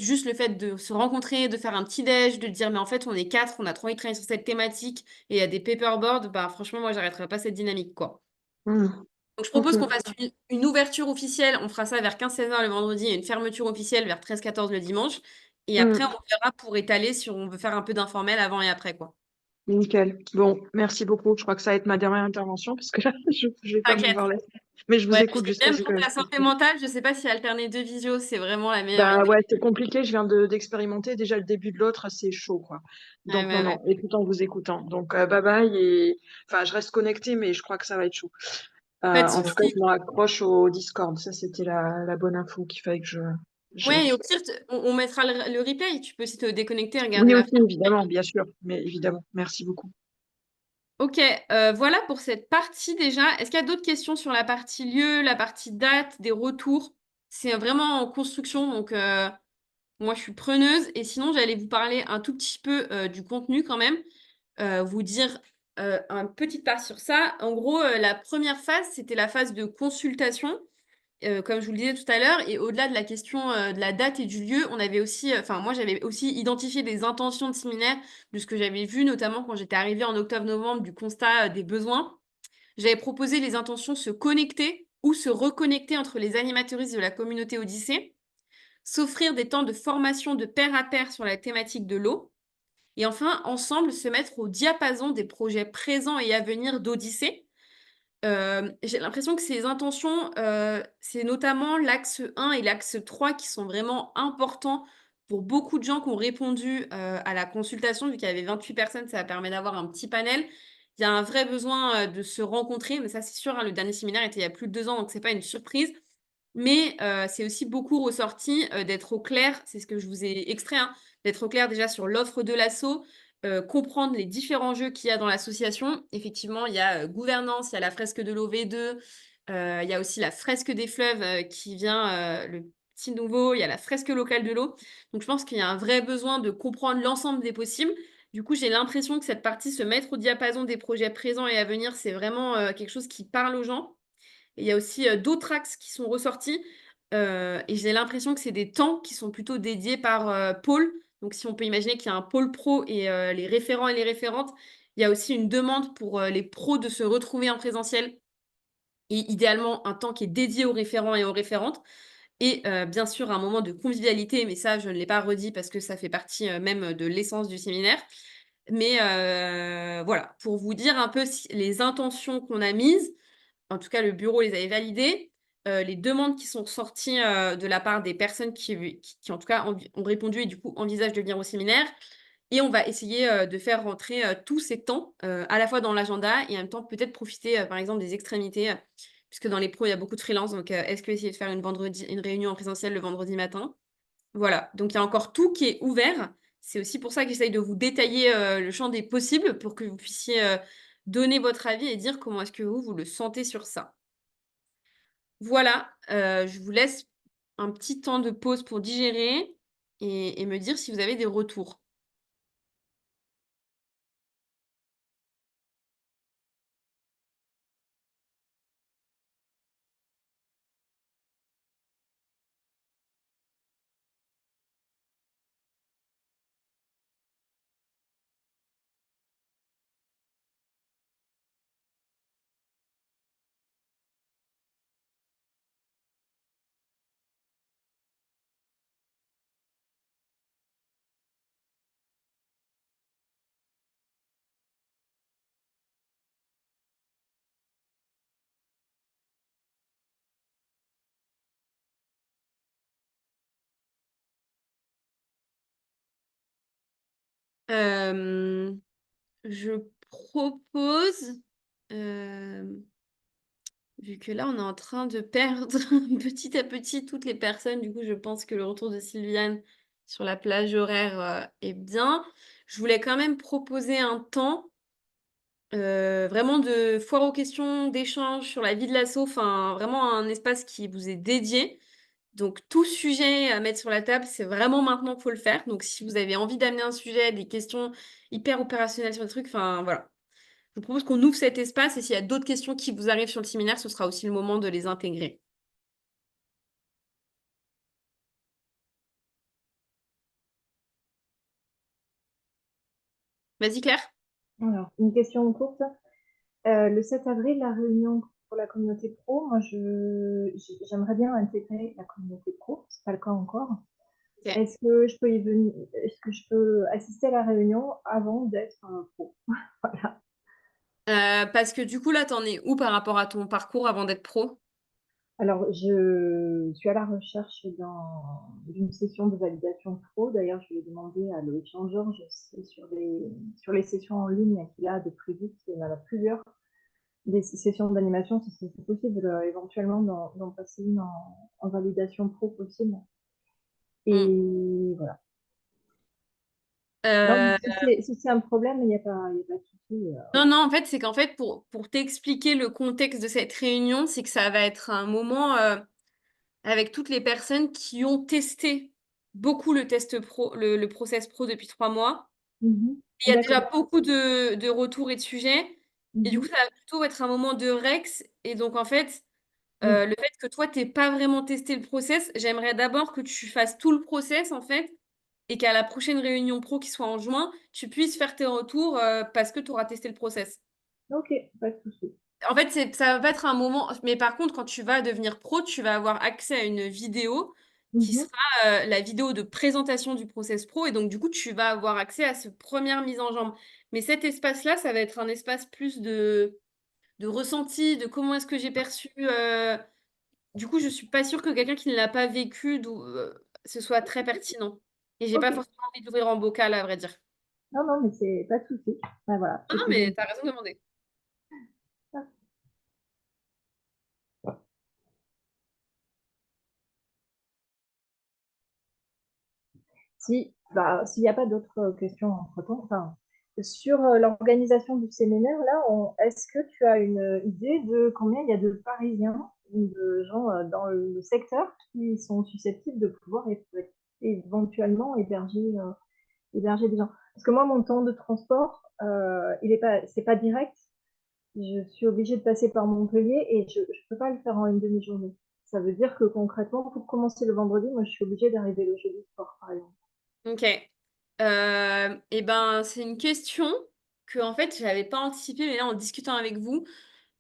juste le fait de se rencontrer, de faire un petit déj, de dire mais en fait on est 4, on a trop envie de travailler sur cette thématique, et il y a des paperboards, bah franchement moi j'arrêterai pas cette dynamique quoi. Mhm, Donc, je ok. propose qu'on fasse une ouverture officielle. On fera ça vers 15-16h le vendredi et une fermeture officielle vers 13-14 le dimanche. Et après, on Mhm, verra pour étaler si on veut faire un peu d'informel avant et après, quoi. nickel. Bon, merci beaucoup. Je crois que ça va être ma dernière intervention parce que là, je vais pas T'inquiète. m'avoir laissé. Mais je vous Ouais, puis écoute jusqu'à même ce pour que ta je puisse. santé mentale, je sais pas si alterner 2 visios, c'est vraiment la meilleure Bah idée. ouais, c'est compliqué. Je viens d'expérimenter. Déjà, le début de l'autre, c'est chaud, quoi. Ouais, Donc, non, ouais, ouais. non, écoute en vous écoutant. Donc, bye bye. Et enfin, je reste connectée, mais je crois que ça va être chaud. Pas de En tout cas, soucis. je me raccroche au Discord. Ça, c'était la bonne info qu'il fallait que j'ai. Ouais, et au pire, on mettra le replay. Tu peux aussi te déconnecter et regarder Oui, la aussi, fin. évidemment, bien sûr. Mais évidemment, merci beaucoup. Ok, voilà pour cette partie déjà. Est-ce qu'il y a d'autres questions sur la partie lieu, la partie date, des retours? C'est vraiment en construction, donc moi je suis preneuse. Et sinon, j'allais vous parler un tout petit peu du contenu quand même, vous dire un petit pas sur ça. En gros, la première phase, c'était la phase de consultation. comme je vous le disais tout à l'heure, et au-delà de la question de la date et du lieu, on avait aussi, enfin moi j'avais aussi identifié des intentions de séminaire de ce que j'avais vu, notamment quand j'étais arrivée en octobre-novembre du constat des besoins. J'avais proposé les intentions se connecter ou se reconnecter entre les animatrices de la communauté Odyssée, s'offrir des temps de formation de pair à pair sur la thématique de l'eau, et enfin, ensemble, se mettre au diapason des projets présents et à venir d'Odyssée. J'ai l'impression que ces intentions, c'est notamment l'axe 1 et l'axe 3 qui sont vraiment importants pour beaucoup de gens qui ont répondu à la consultation. Vu qu'il y avait 28 personnes, ça permet d'avoir un petit panel. Il y a un vrai besoin de se rencontrer, mais ça c'est sûr, hein, le dernier séminaire était il y a plus de 2 ans, donc c'est pas une surprise. Mais c'est aussi beaucoup ressorti d'être au clair, c'est ce que je vous ai extrait, hein, d'être au clair déjà sur l'offre de l'asso, comprendre les différents jeux qu'il y a dans l'association. Effectivement, il y a gouvernance, il y a la fresque de l'eau V2, il y a aussi la fresque des fleuves qui vient, le petit nouveau, il y a la fresque locale de l'eau. Donc je pense qu'il y a un vrai besoin de comprendre l'ensemble des possibles. Du coup, j'ai l'impression que cette partie, se mettre au diapason des projets présents et à venir, c'est vraiment quelque chose qui parle aux gens. Et il y a aussi d'autres axes qui sont ressortis. Et j'ai l'impression que c'est des temps qui sont plutôt dédiés par pôle. Donc, si on peut imaginer qu'il y a un pôle pro et les référents et les référentes, il y a aussi une demande pour les pros de se retrouver en présentiel et idéalement un temps qui est dédié aux référents et aux référentes. Et bien sûr, un moment de convivialité, mais ça, je ne l'ai pas redit parce que ça fait partie même de l'essence du séminaire. Mais voilà, pour vous dire un peu les intentions qu'on a mises, en tout cas, le bureau les avait validées. Les demandes qui sont sorties de la part des personnes qui en tout cas, ont répondu et du coup envisagent de venir au séminaire. Et on va essayer de faire rentrer tous ces temps à la fois dans l'agenda et en même temps peut-être profiter par exemple des extrémités, puisque dans les pros, il y a beaucoup de freelance. Donc, est-ce que essayer de faire une réunion en présentiel le vendredi matin? Voilà, donc il y a encore tout qui est ouvert. C'est aussi pour ça que j'essaye de vous détailler le champ des possibles pour que vous puissiez donner votre avis et dire comment est-ce que vous le sentez sur ça. Voilà, je vous laisse un petit temps de pause pour digérer et me dire si vous avez des retours. Hem, je propose, hem, vu que là, on est en train de perdre petit à petit toutes les personnes, du coup, je pense que le retour de Sylviane sur la plage horaire, est bien. Je voulais quand même proposer un temps, vraiment de foire aux questions, d'échange sur la vie de l'asso, enfin, vraiment un espace qui vous est dédié. Donc tout sujet à mettre sur la table, c'est vraiment maintenant qu'il faut le faire. Donc si vous avez envie d'amener un sujet, des questions hyper opérationnelles sur le truc, enfin voilà. Je vous propose qu'on ouvre cet espace et s'il y a d'autres questions qui vous arrivent sur le séminaire, ce sera aussi le moment de les intégrer. Vas-y Claire. Alors, une question courte. Le 7 avril, la réunion pour la communauté pro, moi, j'aimerais bien intégrer la communauté pro, c'est pas le cas encore. Ok. Est-ce que je peux y venir, est-ce que je peux assister à la réunion avant d'être pro? Voilà. Parce que du coup là, t'en es où par rapport à ton parcours avant d'être pro? Alors, je suis à la recherche d'une session de validation pro. D'ailleurs, je vais demander à Loïc Jean-Georges sur les sessions en ligne qu'il a de prévues, qu'il y en a plusieurs, des sessions d'animation, si c'est possible, éventuellement d'en passer une en validation pro possible. Hmm. Et voilà. Non, Euh, si c'est un problème, il n'y a pas de souci. non, en fait, c'est qu'en fait, pour t'expliquer le contexte de cette réunion, c'est que ça va être un moment avec toutes les personnes qui ont testé beaucoup le test pro, le process pro depuis 3 mois. Il y a déjà D'accord. beaucoup de retours et de sujets. Et du coup, Mhm. ça va plutôt être un moment de Rex. Et donc, en fait, Mm. Le fait que toi, tu n'aies pas vraiment testé le process, j'aimerais d'abord que tu fasses tout le process, en fait, et qu'à la prochaine réunion pro qui soit en juin, tu puisses faire tes retours parce que tu auras testé le process. Ok, pas de souci. En fait, ça va pas être un moment, mais par contre, quand tu vas devenir pro, tu vas avoir accès à une vidéo qui Mhm. sera la vidéo de présentation du process pro, et donc du coup, tu vas avoir accès à cette première mise en jambe. Mais cet espace-là, ça va être un espace plus de ressenti, de comment est-ce que j'ai perçu. Du coup, je suis pas sûre que quelqu'un qui ne l'a pas vécu, ce soit très pertinent. Et j'ai Ok. pas forcément envie d'ouvrir en bocal, à vrai dire. Non, non, mais c'est pas de souci. Ben voilà, Non, non, c'était mais juste t'as raison de demander. ça. Si, bah, s'il n'y a pas d'autres questions entre-temps, enfin, sur l'organisation du séminaire, là, est-ce que tu as une idée de combien il y a de Parisiens ou de gens dans le secteur qui sont susceptibles de pouvoir éventuellement héberger des gens? Parce que moi, mon temps de transport, c'est pas direct. Je suis obligée de passer par Montpellier et je ne peux pas le faire en une demi-journée. Ça veut dire que concrètement, pour commencer le vendredi, moi, je suis obligée d'arriver le jeudi soir, par exemple. Ok. Et ben, c'est une question que, en fait, j'avais pas anticipée, mais là, en discutant avec vous,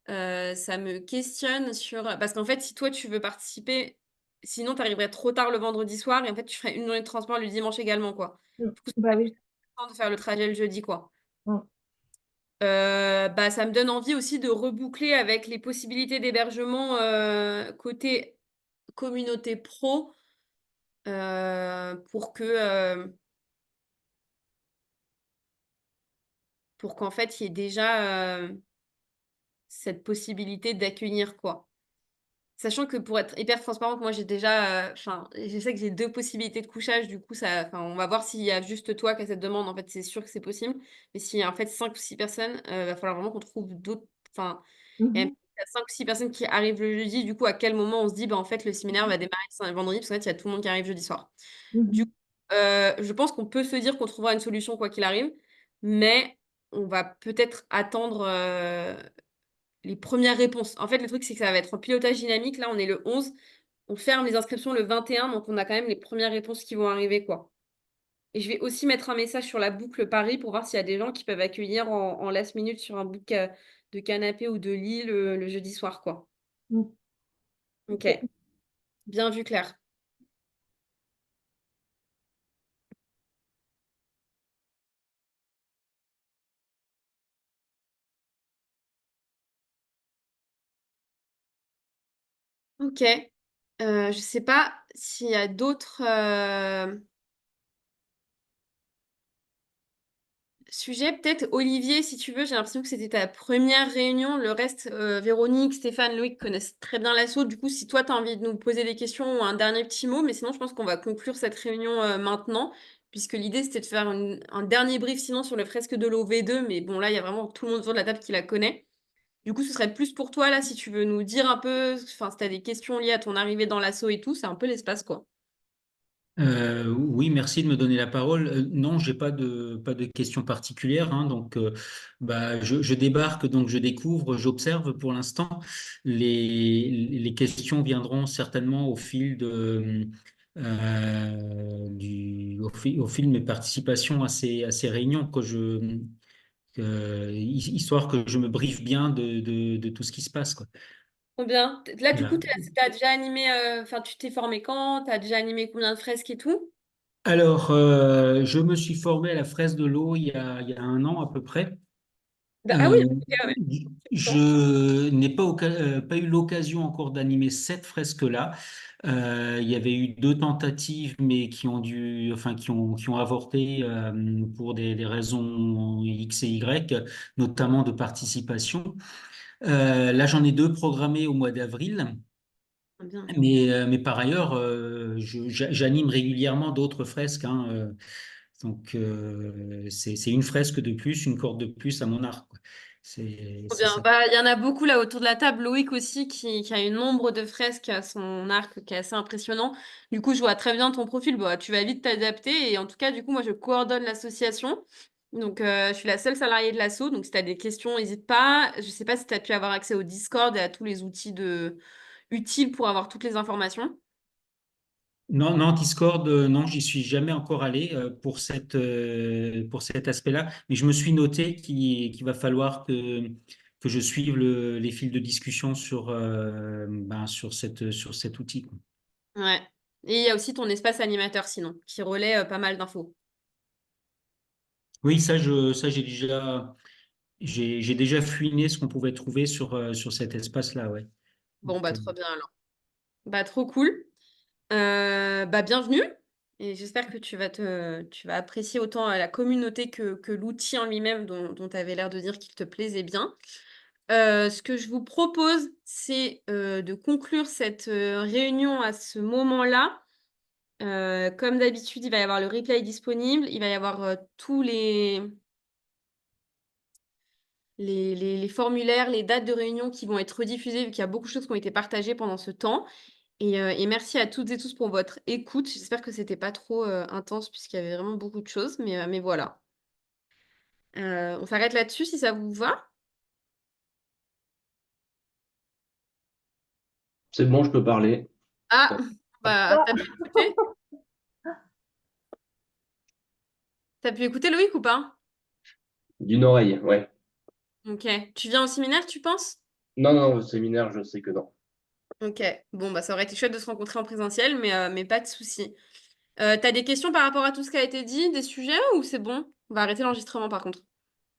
ça me questionne sur... Parce qu'en fait, si toi, tu veux participer, sinon, tu arriverais trop tard le vendredi soir, et en fait, tu ferais une journée de transport le dimanche également, quoi. Mm. Du coup, ça Bah serait plus oui. temps de faire le trajet le jeudi, quoi. Mm. Bah, ça me donne envie aussi de reboucler avec les possibilités d'hébergement côté communauté pro pour qu'en fait, il y ait déjà cette possibilité d'accueillir, quoi. Sachant que pour être hyper transparente, moi j'ai déjà, enfin, je sais que j'ai 2 possibilités de couchage, du coup, enfin, on va voir s'il y a juste toi qui as cette demande. En fait, c'est sûr que c'est possible. Mais s'il y a en fait 5 ou 6 personnes, va falloir vraiment qu'on trouve d'autres. Enfin, il y a Mhm. 5 ou 6 personnes qui arrivent le jeudi. Du coup, à quel moment on se dit, bah, en fait, le séminaire va démarrer vendredi, parce qu'en fait, il y a tout le monde qui arrive jeudi soir. Du Mhm. coup, je pense qu'on peut se dire qu'on trouvera une solution quoi qu'il arrive, mais on va peut-être attendre les premières réponses. En fait, le truc, c'est que ça va être en pilotage dynamique. Là, on est le 11. On ferme les inscriptions le 21, donc on a quand même les premières réponses qui vont arriver, quoi. Et je vais aussi mettre un message sur la boucle Paris pour voir s'il y a des gens qui peuvent accueillir en last minute sur un book de canapé ou de lit le jeudi soir, quoi. Mm. Ok, Ok. bien vu, Claire. Ok. Je sais pas s'il y a d'autres sujets. Peut-être Olivier, si tu veux. J'ai l'impression que c'était ta première réunion. Le reste, Véronique, Stéphane, Loïc connaissent très bien l'assaut. Du coup, si toi, tu as envie de nous poser des questions ou un dernier petit mot, mais sinon, je pense qu'on va conclure cette réunion maintenant, puisque l'idée, c'était de faire un dernier brief sinon sur le fresque de l'eau V2. Mais bon, là, il y a vraiment tout le monde autour de la table qui la connaît. Du coup, ce serait plus pour toi, là, si tu veux nous dire un peu, enfin, si tu as des questions liées à ton arrivée dans l'assaut et tout, c'est un peu l'espace, quoi. Oui, merci de me donner la parole. Non, j'ai pas de questions particulières, hein, donc bah, je débarque, donc je découvre, j'observe pour l'instant. Les questions viendront certainement au fil au fil de mes participations à ces réunions, histoire que je me briefe bien de tout ce qui se passe, quoi. Combien? Là, du coup, Voilà. t'as déjà animé, enfin, tu t'es formé quand? T'as déjà animé combien de fresques et tout? Alors, je me suis formé à la fraise de l'eau il y a un an à peu près. Ah oui, Euh, ok, ouais. je n'ai pas eu l'occasion encore d'animer cette fresque-là. Il y avait eu deux tentatives, mais qui ont avorté pour des raisons X et Y, notamment de participation. Là, j'en ai deux programmées au mois d'avril. Bien. Mais par ailleurs, j'anime régulièrement d'autres fresques, hein, donc, c'est une fresque de plus, une corde de plus à mon arc, quoi. Trop C'est bien. ça. Bah, il y en a beaucoup là autour de la table. Loïc aussi, qui a un nombre de fresques à son arc qui est assez impressionnant. Du coup, je vois très bien ton profil. Bah, tu vas vite t'adapter. Et en tout cas, du coup, moi, je coordonne l'association. Donc, je suis la seule salariée de l'asso. Donc, si tu as des questions, n'hésite pas. Je sais pas si tu as pu avoir accès au Discord et à tous les outils utile pour avoir toutes les informations? Non, non, Discord, non, j'y suis jamais encore allé pour cet aspect-là. Mais je me suis noté qu'il va falloir que je suive les fils de discussion sur cet outil, quoi. Ouais. Et il y a aussi ton espace animateur sinon, qui relaie pas mal d'infos. Oui, ça j'ai déjà fouiné ce qu'on pouvait trouver sur cet espace-là, ouais. Bon, Donc, bah trop bien alors. Bah trop cool. Bah bienvenue. Et j'espère que tu vas apprécier autant la communauté que l'outil en lui-même dont tu avais l'air de dire qu'il te plaisait bien. Ce que je vous propose, c'est de conclure cette réunion à ce moment-là. Comme d'habitude, il va y avoir le replay disponible. Il va y avoir tous les formulaires, les dates de réunion qui vont être rediffusées, vu qu'il y a beaucoup de choses qui ont été partagées pendant ce temps. Et merci à toutes et tous pour votre écoute. J'espère que c'était pas trop intense, puisqu'il y avait vraiment beaucoup de choses. Mais voilà. On s'arrête là-dessus si ça vous va. C'est bon, je peux parler. Ah, bah, Ah, t'as pu écouter? T'as pu écouter Loïc ou pas? D'une oreille, ouais. Ok. Tu viens au séminaire, tu penses? Non, non, au séminaire, je sais que non. Ok. Bon, bah ça aurait été chouette de se rencontrer en présentiel, mais pas de souci. T'as des questions par rapport à tout ce qui a été dit, des sujets ou c'est bon? On va arrêter l'enregistrement par contre.